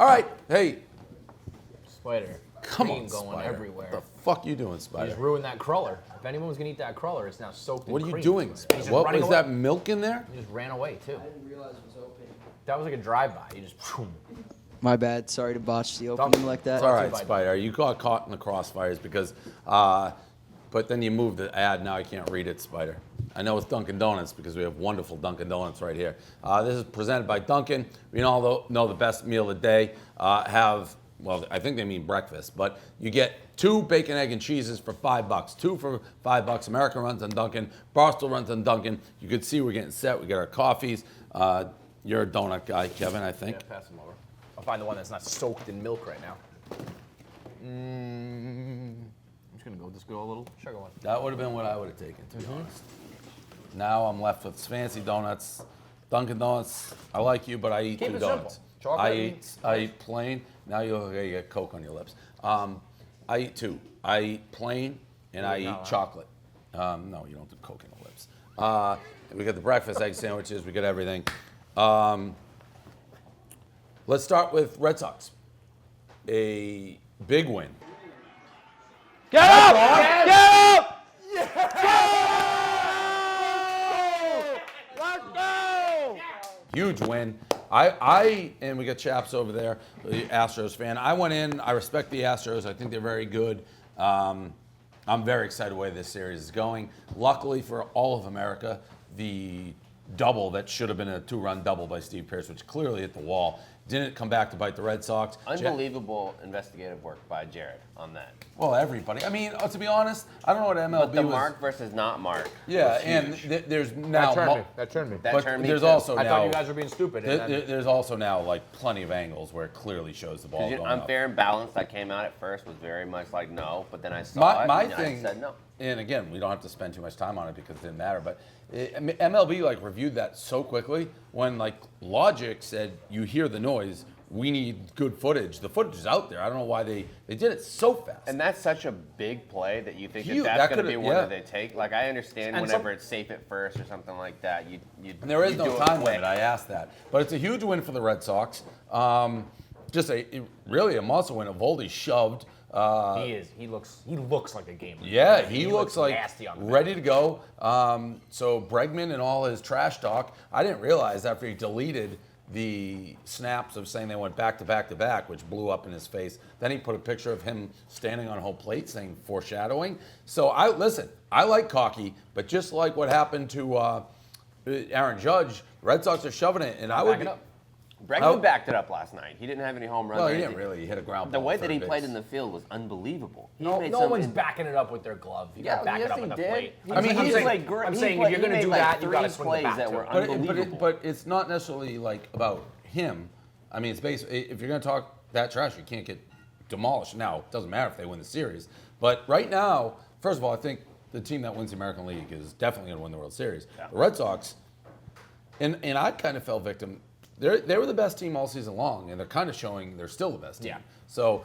All right, hey. Spider. Come Cream on, going Spider. everywhere. What the fuck you doing, You Spider? just ruined that cruller. If anyone was gonna eat that cruller, it's now soaked in What are cream. you doing? He's just What running was away. that milk in there? He just ran away too. I didn't realize it was open. That was like a drive-by. You just. My bad. Sorry to botch the opening like that. It's all right, Spider. You got caught in the crossfires because, but then you moved the ad. Now I can't read it, Spider. I know it's Dunkin Donuts because we have wonderful Dunkin Donuts right here. This is presented by Dunkin. We all know the best meal of the day. Well, I think they mean breakfast, but you get 2 bacon, egg, and cheeses for $5. 2 for $5. America runs on Dunkin. Barstool runs on Dunkin. You can see we're getting set. We get our coffees. You're a donut guy, Kevin, I think. Yeah, pass them over. I'll find the one that's not soaked in milk right now. I'm just gonna go a little sugar one. That would have been what I would have taken, to be honest. Now I'm left with fancy donuts. Dunkin' Donuts, I like you, but I eat Keep 2 it donuts. simple. Chocolate I eat plain. Now you get Coke on your lips. I eat 2. I eat plain and I eat chocolate. No, you don't do Coke on the lips. And we got the breakfast egg sandwiches. We got everything. Let's start with Red Sox. A big win. Get up! Get up! Let's go! Huge win. And we got Chaps over there, the Astros fan. I went in, I respect the Astros. I think they're very good. I'm very excited the way this series is going. Luckily for all of America, the double that should have been a 2-run double by Steve Pearce, which clearly hit the wall, didn't come back to bite the Red Sox. Unbelievable investigative work by Jared on that. Well, everybody. I mean, to be honest, I don't know what MLB But the was. mark versus not mark. Yeah, was and huge. there's now. That turned me. That but turned me there's too. also I now. thought you guys were being stupid. And then, There's also now like plenty of angles where it clearly shows the ball going up. Unfair and balanced that came out at first was very much like no, but then I saw My and thing, I said no. and again, we don't have to spend too much time on it because it didn't matter. But MLB like reviewed that so quickly when like logic said you hear the noise. We need good footage. The footage is out there. I don't know why they did it so fast. And that's such a big play that you think Huge. that's That going to be could've- one yeah. that they take. Like I understand And whenever it's safe at first or something like that, you And there is you no do it time quick. limit. I asked that, but it's a huge win for the Red Sox. Really a muscle win. Eovaldi shoved. he looks like a gamer. Yeah, he looks like nasty on the ready to go. So Bregman and all his trash talk, I didn't realize after he deleted the snaps of saying they went back to back to back, which blew up in his face. Then he put a picture of him standing on home plate saying foreshadowing. So I like cocky, but just like what happened to Aaron Judge, Red Sox are shoving it, and I would Back it up. Bregman backed it up last night. He didn't have any home runs. Well, or he didn't anything. really hit a ground The ball. way at that he third played base. in the field was unbelievable. He No made one's some- backing it up with their glove. You Yeah, gotta back yes, it up he with the did. plate. He- I mean, he he's played like great. I'm He saying played- if you're he gonna made do like that, you gotta 3 swing the plays bat that to were it. unbelievable. But it's not necessarily like about him. I mean, it's basically if you're going to talk that trash, you can't get demolished. Now, it doesn't matter if they win the series. But right now, first of all, I think the team that wins the American League is definitely going to win the World Series. Yeah. The Red Sox, and I kind of fell victim. They were the best team all season long, and they're kind of showing they're still the best team. Yeah. So,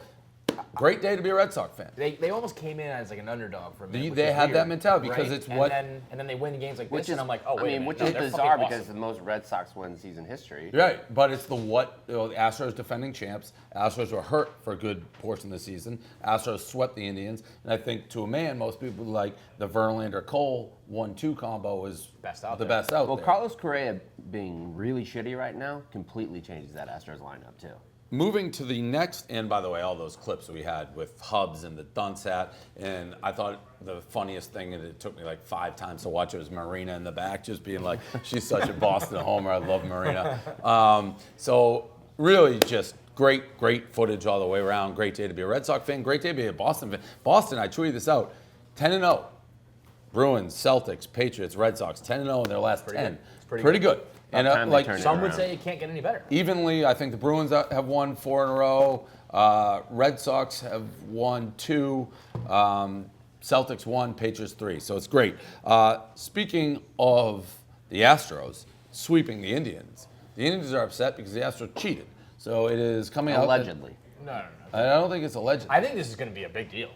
great day to be a Red Sox fan. They almost came in as like an underdog for a minute. They which is had that weird, mentality because right? it's what- And then they win games like this, Which is, and I'm like, oh, wait I mean, a minute. which no, is they're bizarre fucking because awesome. the most Red Sox wins season history. Right, but it's the Astros defending champs. Astros were hurt for a good portion of the season. Astros swept the Indians, and I think to a man, most people like the Verlander-Cole 1-2 combo is Best out the there. best out Well, there. Carlos Correa being really shitty right now completely changes that Astros lineup too. Moving to the next, and by the way, all those clips we had with Hubs and the dunce hat, and I thought the funniest thing, and it took me like 5 times to watch it, was Marina in the back, just being like, she's such a Boston homer. I love Marina. So really just great footage all the way around. Great day to be a Red Sox fan. Great day to be a Boston fan. Boston, I tweeted this out, 10-0. Bruins, Celtics, Patriots, Red Sox, 10-0 in their last 10. good. It's pretty Pretty good. good. About And time they like turned it Some would around. say it can't get any better. evenly, I think the Bruins have won 4 in a row. Red Sox have won 2. Celtics 1, Patriots 3. So it's great. Speaking of the Astros sweeping the Indians are upset because the Astros cheated. So it is coming out. Allegedly. No. I don't think it's alleged. I think this is going to be a big deal.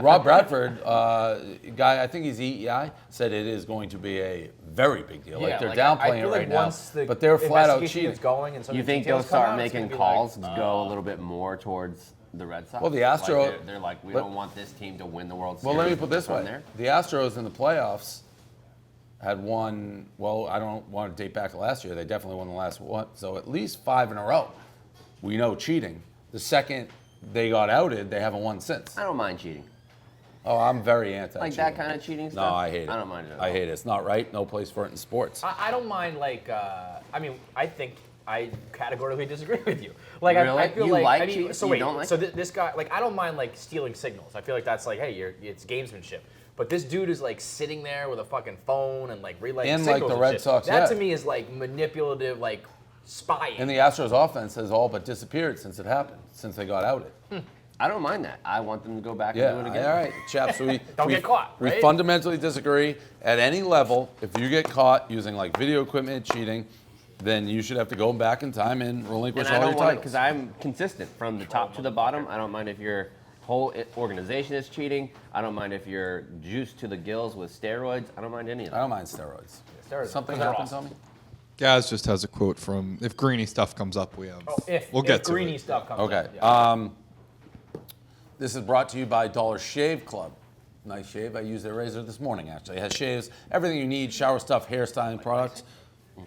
Rob Bradford, guy, I think he's EEI, said it is going to be a very big deal. Like they're downplaying it right now, but they're flat out cheating. Going and You think they'll start making calls to go a little bit more towards the Red Sox? Well, the Astros, like they're like, we don't want this team to win the World Series. Well, let me put it this from way: there. the Astros in the playoffs had won. Well, I don't want to date back to last year. They definitely won the last one, so at least 5 in a row. We know cheating. The second they got outed, they haven't won since. I don't mind cheating. Oh, I'm very anti. Like that kind of cheating stuff? No, I hate it. I don't mind it at I all. hate it. It's not right. No place for it in sports. I don't mind I mean, I think I categorically disagree with you. Like Really? I feel You like like I mean, cheating? so You wait, don't like so this guy like I don't mind like stealing signals. I feel like that's like hey, it's gamesmanship. But this dude is like sitting there with a fucking phone and like relaying And, like, signals the and Red shit. Sox, That yeah. to me is like manipulative, like spying. And the Astros offense has all but disappeared since it happened, since they got outed. I don't mind that. I want them to go back Yeah, and do it again. all right, chaps. We Don't get caught, We right? fundamentally disagree. At any level, if you get caught using like video equipment cheating, then you should have to go back in time and relinquish And I all don't your want it titles. because I'm consistent from the top to the bottom. I don't mind if your whole organization is cheating. I don't mind if you're juiced to the gills with steroids. I don't mind any of I that. don't mind steroids. Steroids, Something they're happens awesome. on me? Gaz just has a quote from if Greeny stuff comes up, we have. We'll get to Greeny it. stuff comes Okay. up. Yeah. This is brought to you by Dollar Shave Club. Nice shave. I used their razor this morning, actually. It has shaves, everything you need, shower stuff, hairstyling products,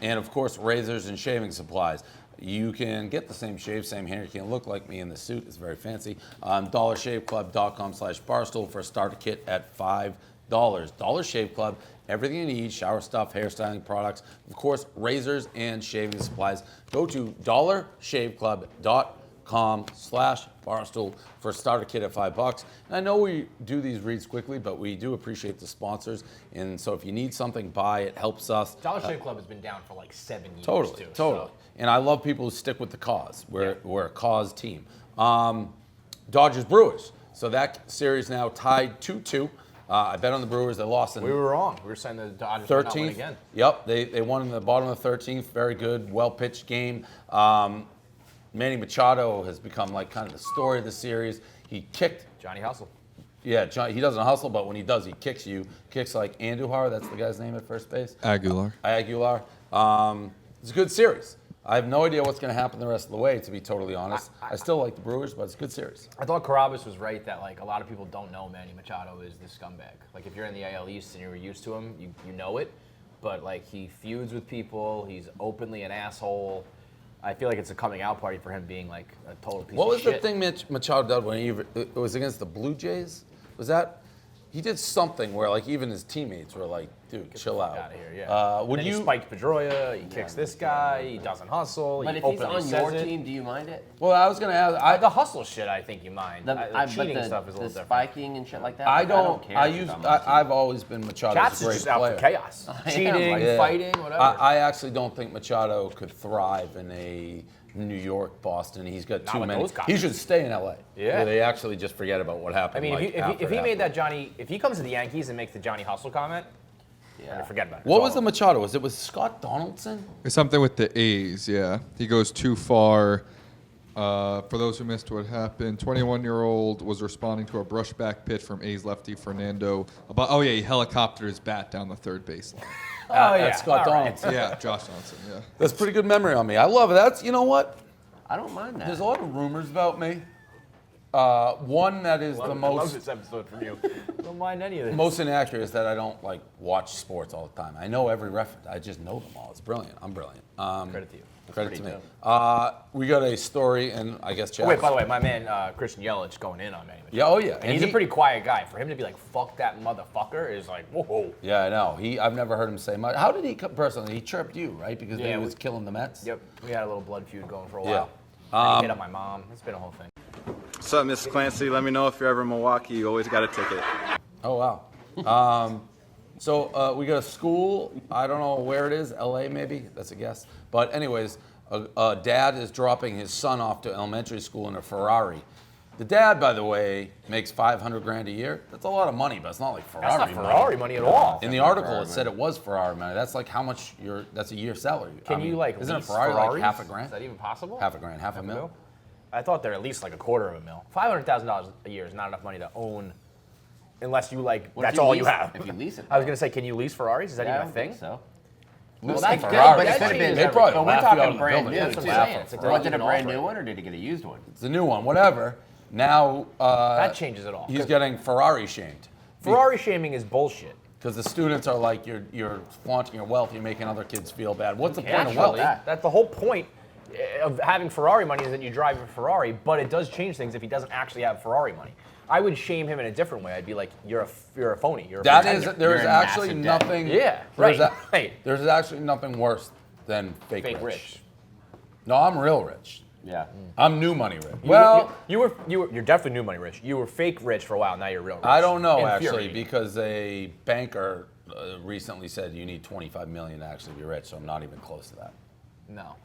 and of course, razors and shaving supplies. You can get the same shave, same hair. You can look like me in the suit. It's very fancy. DollarShaveClub.com/Barstool for a starter kit at $5. Dollar Shave Club, everything you need, shower stuff, hairstyling products, of course, razors and shaving supplies. Go to DollarShaveClub.com/Barstool for a starter kit at $5. And I know we do these reads quickly, but we do appreciate the sponsors. And so if you need something, buy it. Helps us. Dollar Shave Club has been down for like 7 years Totally, too. totally. So. And I love people who stick with the cause. We're a cause team. Dodgers Brewers. So that series now tied 2-2. I bet on the Brewers. They lost in We were wrong. We were saying the Dodgers would not win 13th. again. Yep, they won in the bottom of the 13th. Very good, well-pitched game. Manny Machado has become like kind of the story of the series. He kicked. Johnny Hustle. Yeah, John, he doesn't hustle, but when he does, he kicks you. Kicks like Andujar, that's the guy's name at first base. Aguilar. Aguilar. It's a good series. I have no idea what's going to happen the rest of the way, to be totally honest. I still like the Brewers, but it's a good series. I thought Carabas was right that like a lot of people don't know Manny Machado is this scumbag. Like if you're in the AL East and you're used to him, you know it. But like he feuds with people. He's openly an asshole. I feel like it's a coming out party for him being like a total piece What of was shit. the thing Machado did when it was against the Blue Jays? Was that? He did something where like even his teammates were like, dude, chill out. Out of here, yeah. Would then you? he spiked Pedroia. He kicks this guy. He doesn't hustle. But he if he's openly on says your it. team, do you mind it? Well, I was going to ask. The hustle shit, I think you mind. The But cheating stuff is a the little different. spiking and shit like that. I like, don't. care I if use. it's on my team. I've always been Machado's Chaps a is great just out player. for chaos. Cheating, like- Yeah. fighting, whatever. I actually don't think Machado could thrive in a New York, Boston. He's got Not too with many. those guys. He should stay in LA. Yeah. Where they actually just forget about what happened. I mean, like, if he made that happened. Johnny, if he comes to the Yankees and makes the Johnny Hustle comment, Yeah. forget about it. What It's was the all- Machado? Was it with Scott Donaldson? It's something with the A's, yeah. He goes too far. For those who missed what happened, 21-year-old was responding to a brushback pitch from A's lefty Fernando. He helicoptered his bat down the third baseline. Oh yeah, That's Scott all right. Donaldson. Yeah, Josh Johnson, yeah. That's pretty good memory on me. I love it. That's, you know what? I don't mind that. There's a lot of rumors about me. One that is the I love most this episode from you. Don't mind any of this. most inaccurate is that I don't like watch sports all the time. I know every reference. I just know them all. It's brilliant. I'm brilliant. Credit to you. Credit to me. dope. We got a story, and I guess Chaps. Oh, wait, by the way, my man Christian Yelich going in on Manny Machado. Yeah, oh yeah. And he's a pretty quiet guy. For him to be like, "Fuck that motherfucker," is like, whoa. Yeah, I know. I've never heard him say much. How did he personally? He chirped you, right? Because Yeah, he was killing the Mets. Yep, we had a little blood feud going for a Yeah. while. And he hit up my mom. It's been a whole thing. What's up, Mr. Clancy? Let me know if you're ever in Milwaukee. You always got a ticket. Oh wow. So we got a school. I don't know where it is. LA maybe. That's a guess. But anyways, a dad is dropping his son off to elementary school in a Ferrari. The dad, by the way, makes $500,000 a year. That's a lot of money, but it's not like Ferrari That's not money. Ferrari money at all. In the article, it said it was Ferrari money. That's like how much that's a year salary. Can you like Isn't a lease Ferrari Ferraris? like $500,000? Is that even possible? $500,000, half a mil. I thought they're at least like $250,000. $500,000 a year is not enough money to own unless you like. What if That's you all you lease it? have. If you lease it. I was gonna say, can you lease Ferraris? Is that Yeah, I even a don't thing? think so. Well, Lease that's the good, Ferrari. but That it could changes be. They probably But we're laugh you out talking in the brand building. new, That's what too. I'm saying. It's like they're Was it a even brand offering. new one, or did he get a used one? It's a new one, whatever. Now That changes it all. he's getting Ferrari shamed. Ferrari shaming is bullshit. Because the students are like, you're flaunting your wealth, you're making other kids feel bad. What's the point of Naturally, wealth? that's the whole point of having Ferrari money is that you drive a Ferrari, but it does change things if he doesn't actually have Ferrari money. I would shame him in a different way. I'd be like, you're a phony. You're a That pretender. is, there You're is in actually massive debt. nothing. Yeah, there's right, a- right. There's actually nothing worse than fake rich. No, I'm real rich. Yeah. I'm new money rich. Well, you're definitely new money rich. You were fake rich for a while. Now you're real rich. I don't know actually Infuriating. because a banker recently said you need 25 million to actually be rich, so I'm not even close to that. No.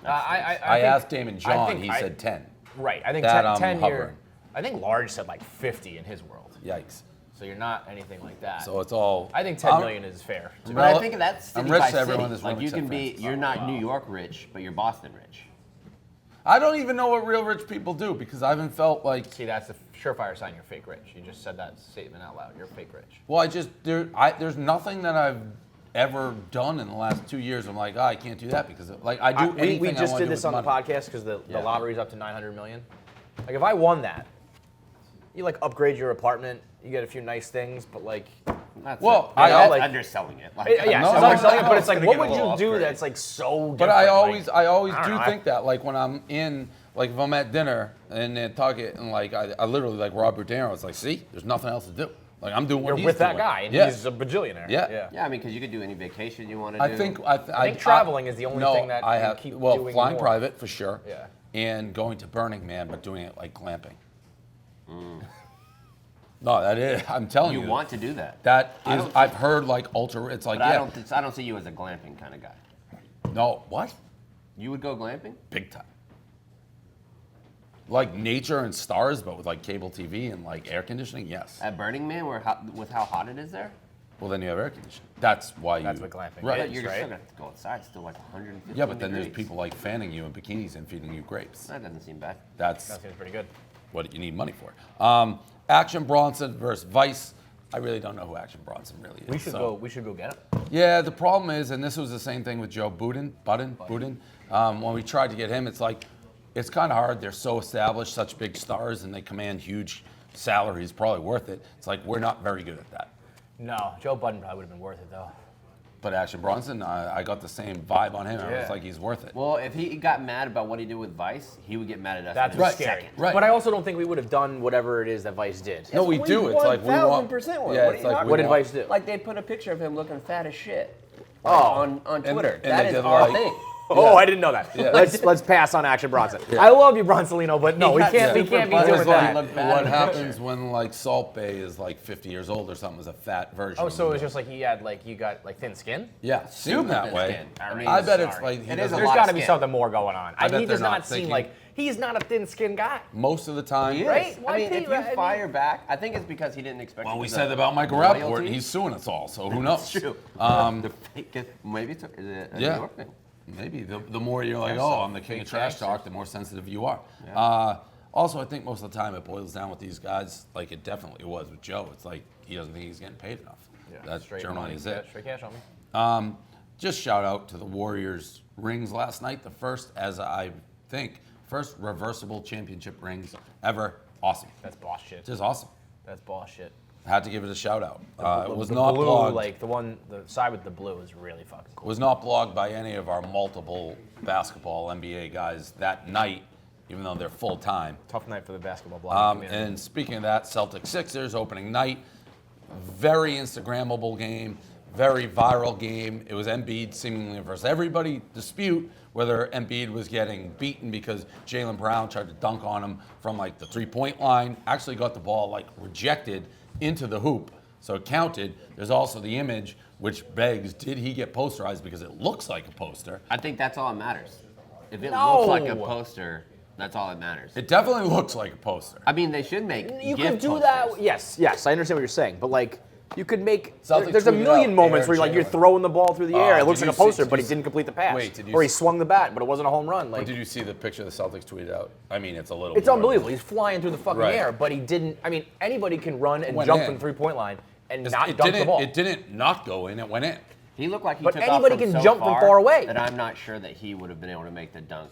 I think- asked Damon John, think he I- said 10. Right. I think That 10, I'm 10 hovering. year. I think Large said like 50 in his world. Yikes. So you're not anything like that. So it's all. I think 10 million is fair. I'm But I rel- think that's I'm city rich by to everyone city. that's running Like you can except be, Francis. you're not New York rich, but you're Boston rich. I don't even know what real rich people do because I haven't felt like. See, that's the surefire sign you're fake rich. You just said that statement out loud. You're fake rich. Well, there's nothing that I've ever done in the last 2 years. I'm like, I can't do that because like I do anything we I just wanna did do this with on the money. podcast because the Yeah. lottery's up to 900 million. Like if I won that, you like upgrade your apartment, you get a few nice things, but like, That's Well, I I- like underselling it. Like, yeah, No, so I'm no, not selling it, no, but it's like, gonna what get a would you little do upgrade. that's like so different? But I Like, always I don't do know, think that like when I'm in like if I'm at dinner in Nantucket and like I literally like Robert De Niro, it's like, see, there's nothing else to do. Like I'm doing what you're he's with that doing. guy, and Yeah. he's a bajillionaire. Yeah. Yeah, I mean, because you could do any vacation you want to do. I think traveling is the only no, thing that I you have keep well doing flying more. private for sure. Yeah. And going to Burning Man, but doing it like glamping. Mm. No, that is. I'm telling you. you want to do that. That I is. don't I've heard like ultra. It's like But yeah. I don't see you as a glamping kind of guy. No, what? You would go glamping? Big time. Like nature and stars, but with like cable TV and like air conditioning. Yes. At Burning Man, with how hot it is there? Well, then you have air conditioning. That's why you. That's what glamping Right. is. You're right? still going to have to go outside. It's still like 150 Yeah, but then there's degrees. people like fanning you in bikinis and feeding you grapes. That doesn't seem bad. That's That seems pretty good. what you need money for. Action Bronson versus Vice. I really don't know who Action Bronson really is. We should so- go. We should go get him. Yeah, the problem is, and this was the same thing with Joe Budden. When we tried to get him, it's like, it's kind of hard. They're so established, such big stars, and they command huge salaries, probably worth it. It's like, we're not very good at that. No, Joe Budden probably would have been worth it though. But Action Bronson, I got the same vibe on him. I Yeah. was like, he's worth it. Well, if he got mad about what he did with Vice, he would get mad at us. That's in a what's second. scary. Right. But I also don't think we would have done whatever it is that Vice did. No, we do. It's like we want. 1000% would. Yeah, What are it's you like talking we What did want- Vice do? Like they put a picture of him looking fat as shit. Oh. on And- Twitter. and That they is did our like- thing. Oh, I didn't know that. Yeah. Let's pass on Action Bronson. I love you, Bronsolino, but no, He we got can't. We super can't be buzzed. It doing was that. like, look bad what in the happens when like Salt Bae is like 50 years old or something as a fat version. Oh, of so him. it was just like he had you got thin skin. Yeah, seem Super that thin way. skin. I mean, I bet it's sorry. like he It is doesn't- a There's lot got to of be skin. something more going on. I bet He does they're not not seem thinking- like he's not a thin skin guy. most of the time. He is. Right? I Why mean, Pete, if you right? I fire back, I think it's because he didn't expect. Well, it we was said a about Michael royalty. Rappaport, and he's suing us all, so who That's knows? true. The fake, maybe it's is it a Yeah. New York thing. Maybe the more you're like, Guess oh, so. I'm the king of Fake trash taxes. talk, the more sensitive you are. Also, I think most of the time it boils down with these guys, like it definitely was with Joe. It's like he doesn't think he's getting paid enough. That's straight generally money. is it. Yeah, straight cash on me. Just shout out to the Warriors rings last night. The first, as I think, first reversible championship rings ever. Awesome. That's boss shit. Just awesome. That's boss shit. Had to give it a shout out. It was the not blue, blogged. like the side with the blue is really fucking cool. Was not blogged by any of our multiple basketball NBA guys that night, even though they're full time. Tough night for the basketball blogging community. And speaking of that, Celtics Sixers opening night, very Instagrammable game, very viral game. It was Embiid seemingly versus everybody. Dispute whether Embiid was getting beaten because Jaylen Brown tried to dunk on him from like the 3-point line. Actually got the ball like rejected into the hoop, so it counted. There's also the image which begs, did he get posterized because it looks like a poster? I think that's all that matters. If it No. looks like a poster, that's all that matters. It definitely looks like a poster. I mean, they should make. You gift could do posters. that. Yes, I understand what you're saying, but like You could make. Celtics There's a tweeted million out moments Air where you're Jalen. throwing the ball through the air. It looks did like a you poster, see- but he did you didn't complete the pass. Wait, did you or he see- swung the bat, but it wasn't a home run. Like, Did you see the picture the Celtics tweeted out? I mean, it's a little. it's more- unbelievable. He's flying through the fucking Right. air, but he didn't. I mean, anybody can run and Went jump in. from the 3-point line and It not dunk the ball. It didn't not go in. It went in. He looked like he But took anybody off from can so jump from far away. That I'm not sure that he would have been able to make the dunk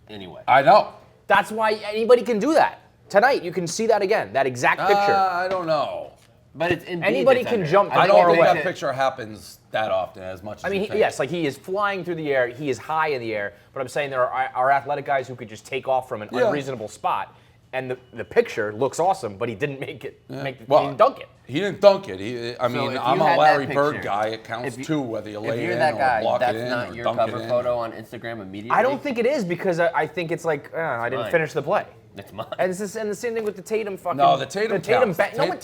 anyway. I know. That's why anybody can do that. Tonight, you can see that again. That exact picture. I don't know. But it's Embiid Anybody that's can under. jump from I far don't think away. that picture happens that often as much as I mean, you think. yes, like he is flying through the air. He is high in the air. But I'm saying there are athletic guys who could just take off from an Yeah. unreasonable spot. And the picture looks awesome, but he didn't make it. He Well, didn't dunk it. He didn't dunk it. I So mean, if I'm you a had Larry that Bird picture, guy. It counts if you- too, whether you If lay you're it that in or guy, block that's it in not or your dunk cover it in. photo on Instagram immediately. I don't think it is because I think it's like I didn't Fine. finish the play. It's mine. And the same thing with the Tatum fucking. No, the Tatum counts. bank. No one-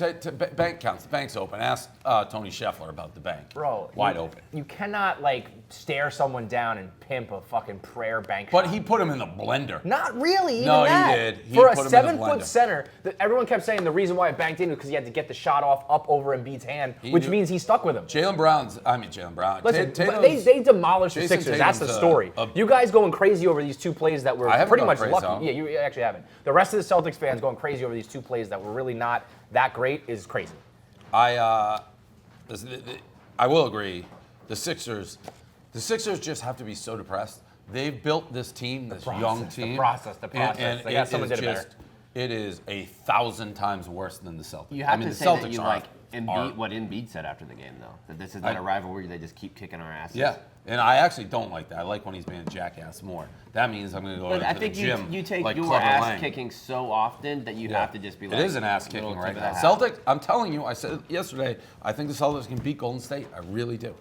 Bank counts. The bank's open. Ask Tony Scheffler about the bank. Bro, Wide you- open. You cannot like stare someone down and pimp a fucking prayer bank But shot. he put him in the blender. Not really. Even No, he that. did. He For a put him in the 7-foot blender. center, everyone kept saying the reason why it banked in was because he had to get the shot off up over Embiid's hand, which knew- means he stuck with him. Jalen Brown. Listen, Tatum's- they demolished the Jason Sixers. That's the Tatum's story. You guys going crazy over these two plays that were I haven't pretty gone much crazy, lucky. huh? Yeah, you actually haven't. The rest of the Celtics fans going crazy over these two plays that were really not that great is crazy. I will agree. The Sixers just have to be so depressed. They've built this team, this young team. The process. And They got someone it did is it better. just, it is 1,000 times worse than the Celtics. You have the to say that Celtics you are- like are- Embiid, what Embiid said after the game, though. That this is not a rivalry. They just keep kicking our asses. Yeah, and I actually don't like that. I like when he's being a jackass more. That means I'm going to go But into I the think gym you take like your Clubber ass Lang. kicking so often that you Yeah. have to just be like. It is an ass little kicking tip right of now. the hat. Celtics, I'm telling you, I said it yesterday, I think the Celtics can beat Golden State. I really do.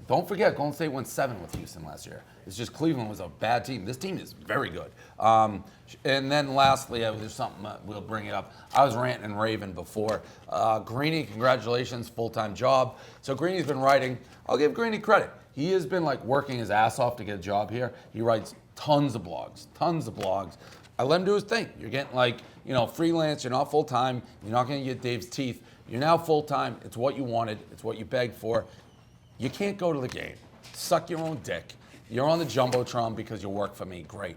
Don't forget, Golden State won 7 with Houston last year. It's just Cleveland was a bad team. This team is very good. And then lastly, there's something, we'll bring it up. I was ranting and raving before. Greeny, congratulations, full-time job. So Greeny's been writing. I'll give Greeny credit. He has been like working his ass off to get a job here. He writes tons of blogs. I let him do his thing. You're getting like, freelance. You're not full-time. You're not going to get Dave's teeth. You're now full-time. It's what you wanted. It's what you begged for. You can't go to the game. Suck your own dick. You're on the Jumbotron because you work for me. Great.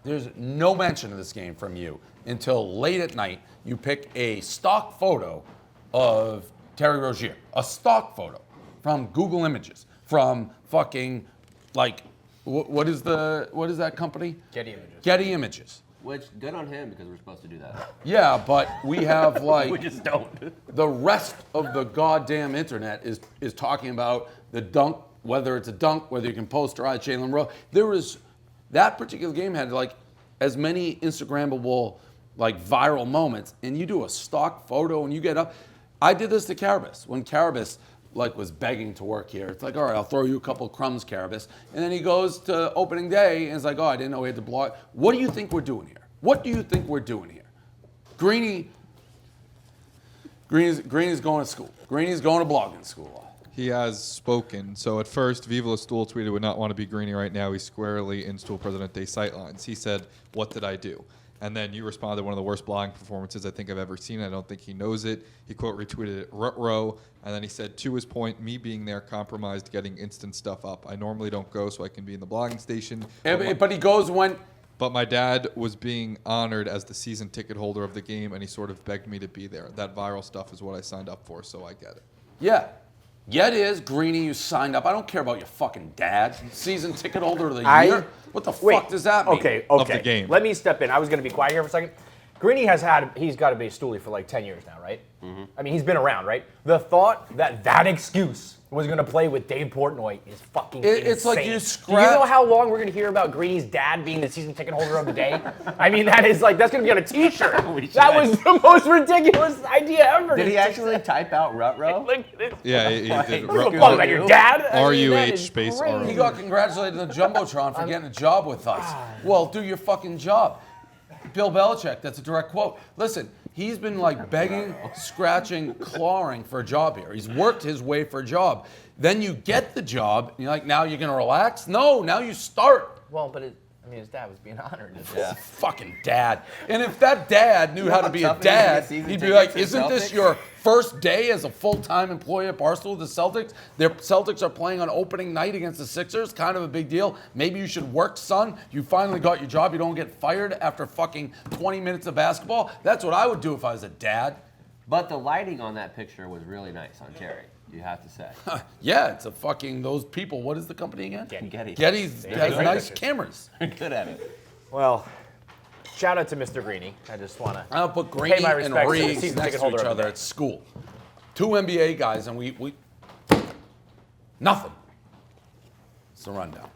There's no mention of this game from you until late at night. You pick a stock photo of Terry Rozier. A stock photo from Google Images. From fucking, like, what is that company? Getty Images. Getty Images. Which, good on him because we're supposed to do that. Yeah, but we have like We just don't. the rest of the goddamn internet is talking about the dunk, whether it's a dunk, whether you can posterize Jalen Rose. That particular game had like as many Instagrammable like viral moments, and you do a stock photo and you get up. I did this to Carabas when Carabas like was begging to work here. It's like, all right, I'll throw you a couple crumbs, Carabas. And then he goes to opening day and it's like, oh, I didn't know he had to blog. What do you think we're doing here? Greeny's going to school. Greeny's going to blogging school. He has spoken. So at first, Viva La Stool tweeted would not want to be Greeny right now. He's squarely in Stool Presidente sightlines. He said, "What did I do?" And then you responded, one of the worst blogging performances I think I've ever seen. I don't think he knows it. He quote retweeted it, Rut-row. And then he said, to his point, me being there compromised getting instant stuff up. I normally don't go so I can be in the blogging station. But he goes when... But my dad was being honored as the season ticket holder of the game, and he sort of begged me to be there. That viral stuff is what I signed up for, so I get it. Yeah. Yeah, it is. Greeny, you signed up. I don't care about your fucking dad. Season ticket holder of the year? What the fuck does that mean? Okay. Of the game. Let me step in. I was going to be quiet here for a second. Greeny he's got to be a stoolie for like 10 years now, right? Mm-hmm. I mean, he's been around, right? The thought that excuse was going to play with Dave Portnoy is fucking insane. It's like you Do you scratch... know how long we're going to hear about Greeny's dad being the season ticket holder of the day? I mean, that's going to be on a T-shirt. That was the most ridiculous idea ever. Did he actually type out Rut-row? Yeah, he did. Who the fuck, like your dad? I mean, that RUH is space crazy. RO. He got congratulated on the Jumbotron for getting a job with us. Well, do your fucking job. Bill Belichick, that's a direct quote. Listen, he's been like begging, scratching, clawing for a job here. He's worked his way for a job. Then you get the job, and you're like, now you're going to relax? No, now you start. Well, but I mean, his dad was being honored. Yeah. Fucking dad. And if that dad knew how to be a tough it is to get dad, season he'd be tickets like, to isn't this Celtics?" your first day as a full-time employee at Barstool, the Celtics? Their Celtics are playing on opening night against the Sixers. Kind of a big deal. Maybe you should work, son. You finally got your job. You don't get fired after fucking 20 minutes of basketball. That's what I would do if I was a dad. But the lighting on that picture was really nice on Terry. You have to say. Yeah, it's a fucking, those people. What is the company again? Getty. Getty's has great nice pictures. cameras. Good at it. Well, shout out to Mr. Greeny. I just want to. I'll put Greeny my and respects to the Riggs season next ticket to holder each of the other day. at school. Two NBA guys, and we nothing. It's the rundown.